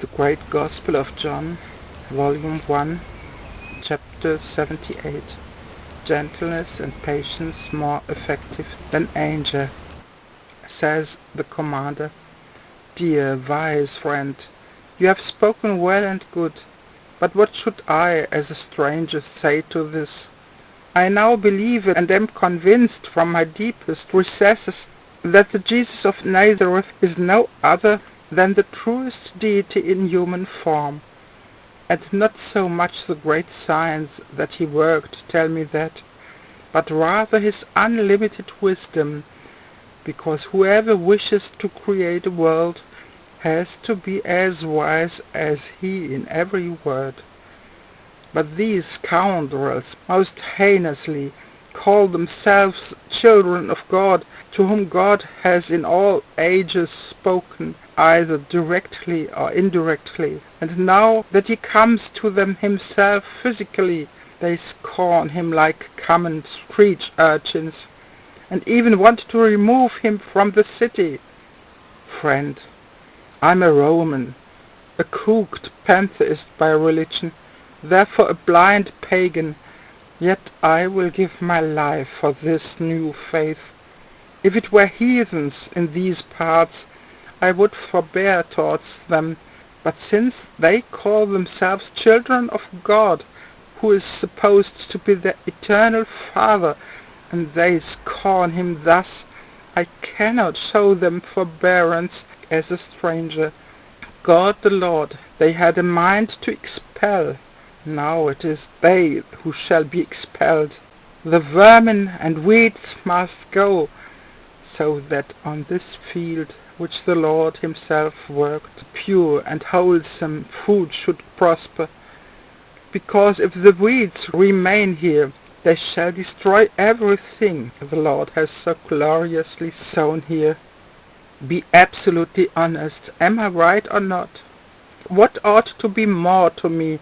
The Great Gospel of John, Volume 1, Chapter 78. Gentleness and patience more effective than anger. Says the commander, "Dear, wise friend, you have spoken well and good, but what should I, as a stranger, say to this? I now believe and am convinced from my deepest recesses that the Jesus of Nazareth is no other than the truest deity in human form, and not so much the great signs that he worked tell me that, but rather his unlimited wisdom, because whoever wishes to create a world has to be as wise as he in every word. But these scoundrels most heinously call themselves children of God, to whom God has in all ages spoken, either directly or indirectly, and now that he comes to them himself physically, they scorn him like common street urchins, and even want to remove him from the city. Friend, I'm a Roman, a crooked pantheist by religion, therefore a blind pagan, yet I will give my life for this new faith. If it were heathens in these parts, I would forbear towards them, but since they call themselves children of God, who is supposed to be their eternal Father, and they scorn him thus, I cannot show them forbearance as a stranger. God the Lord they had a mind to expel. Now it is they who shall be expelled. The vermin and weeds must go, so that on this field which the Lord himself worked, pure and wholesome food should prosper. Because if the weeds remain here, they shall destroy everything the Lord has so gloriously sown here. Be absolutely honest. Am I right or not? What ought to be more to me,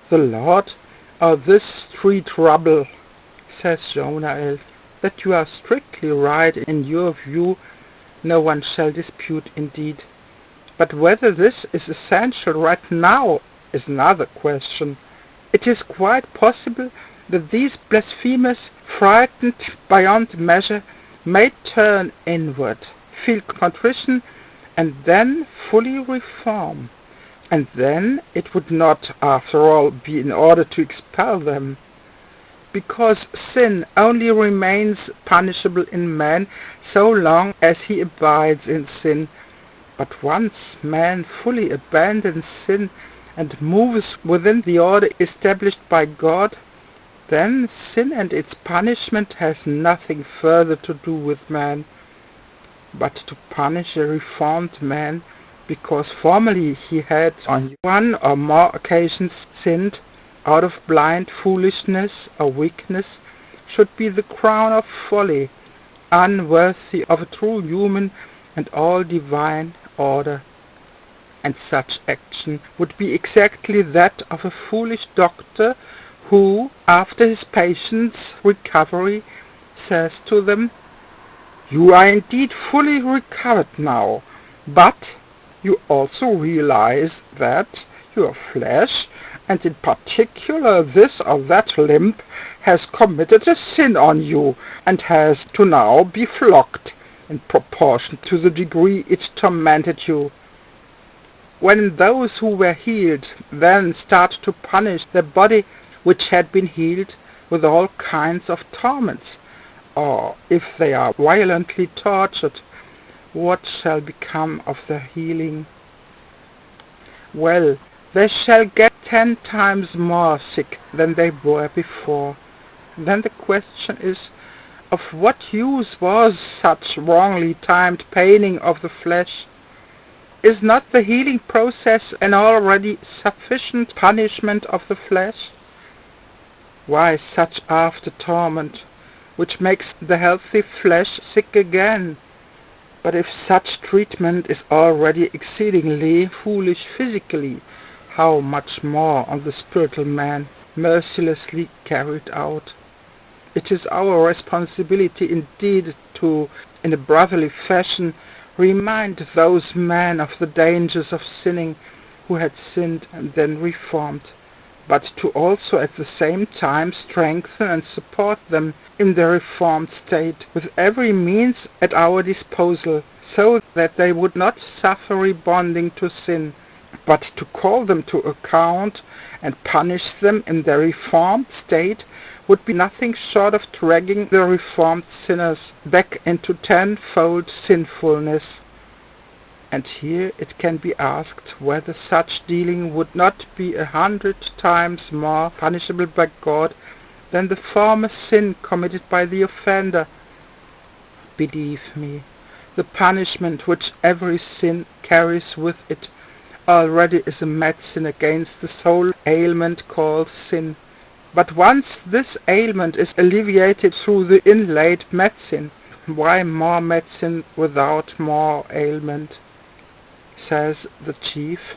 the Lord or this street rubble? Says Jonah. That you are strictly right in your view, no one shall dispute indeed. But whether this is essential right now is another question. It is quite possible that these blasphemers, frightened beyond measure, may turn inward, feel contrition, and then fully reform. And then it would not, after all, be in order to expel them. Because sin only remains punishable in man so long as he abides in sin. But once man fully abandons sin and moves within the order established by God, then sin and its punishment has nothing further to do with man, but to punish a reformed man, because formerly he had on one or more occasions sinned out of blind foolishness or weakness, should be the crown of folly, unworthy of a true human and all divine order. And such action would be exactly that of a foolish doctor who, after his patient's recovery, says to them, "You are indeed fully recovered now, but you also realize that your flesh, and in particular this or that limb, has committed a sin on you, and has to now be flogged in proportion to the degree it tormented you." When those who were healed then start to punish the body which had been healed with all kinds of torments, or if they are violently tortured, what shall become of their healing? Well, they shall get 10 times more sick than they were before. Then the question is, of what use was such wrongly timed paining of the flesh? Is not the healing process an already sufficient punishment of the flesh? Why such after torment, which makes the healthy flesh sick again? But if such treatment is already exceedingly foolish physically, how much more on the spiritual man, mercilessly carried out? It is our responsibility indeed to, in a brotherly fashion, remind those men of the dangers of sinning, who had sinned and then reformed, but to also at the same time strengthen and support them in their reformed state with every means at our disposal, so that they would not suffer rebonding to sin, but to call them to account and punish them in their reformed state would be nothing short of dragging the reformed sinners back into tenfold sinfulness. And here it can be asked whether such dealing would not be 100 times more punishable by God than the former sin committed by the offender. Believe me, the punishment which every sin carries with it already is a medicine against the soul ailment called sin. But once this ailment is alleviated through the inlaid medicine, why more medicine without more ailment? Says the chief,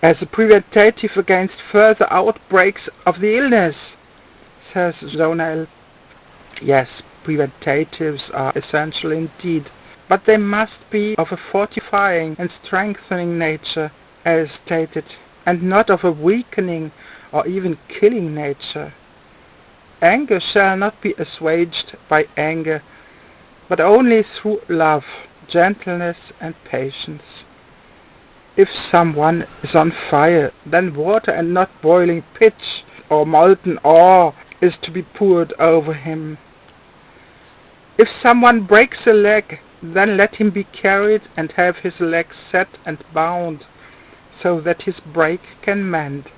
as a preventative against further outbreaks of the illness, says Jonel. Yes, preventatives are essential indeed, but they must be of a fortifying and strengthening nature, as stated, and not of a weakening or even killing nature. Anger shall not be assuaged by anger, but only through love, gentleness and patience. If someone is on fire, then water and not boiling pitch or molten ore is to be poured over him. If someone breaks a leg, then let him be carried and have his leg set and bound, so that his break can mend,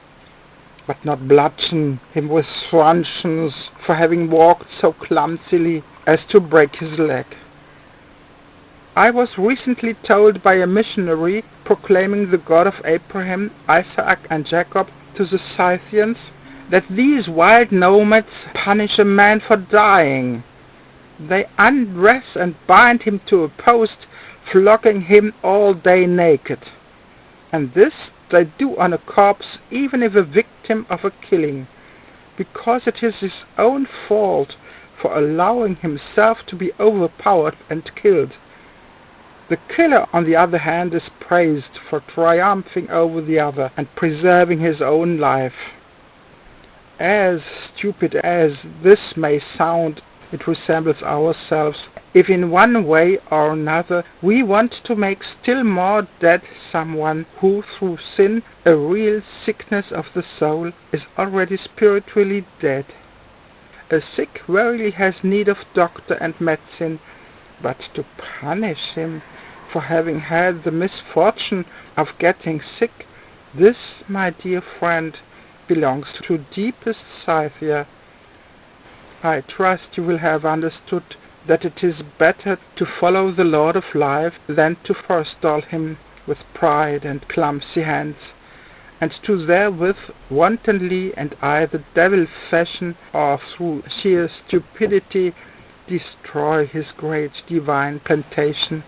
but not bludgeon him with truncheons for having walked so clumsily as to break his leg. I was recently told by a missionary proclaiming the God of Abraham, Isaac and Jacob to the Scythians that these wild nomads punish a man for dying. They undress and bind him to a post, flogging him all day naked. And this they do on a corpse even if a victim of a killing, because it is his own fault for allowing himself to be overpowered and killed. The killer, on the other hand, is praised for triumphing over the other and preserving his own life. As stupid as this may sound, it resembles ourselves if in one way or another we want to make still more dead someone who through sin, a real sickness of the soul, is already spiritually dead. A sick verily has need of doctor and medicine, but to punish him for having had the misfortune of getting sick, this, my dear friend, belongs to deepest Scythia. I trust you will have understood that it is better to follow the Lord of life than to forestall him with pride and clumsy hands, and to therewith wantonly and either devil fashion or through sheer stupidity destroy his great divine plantation.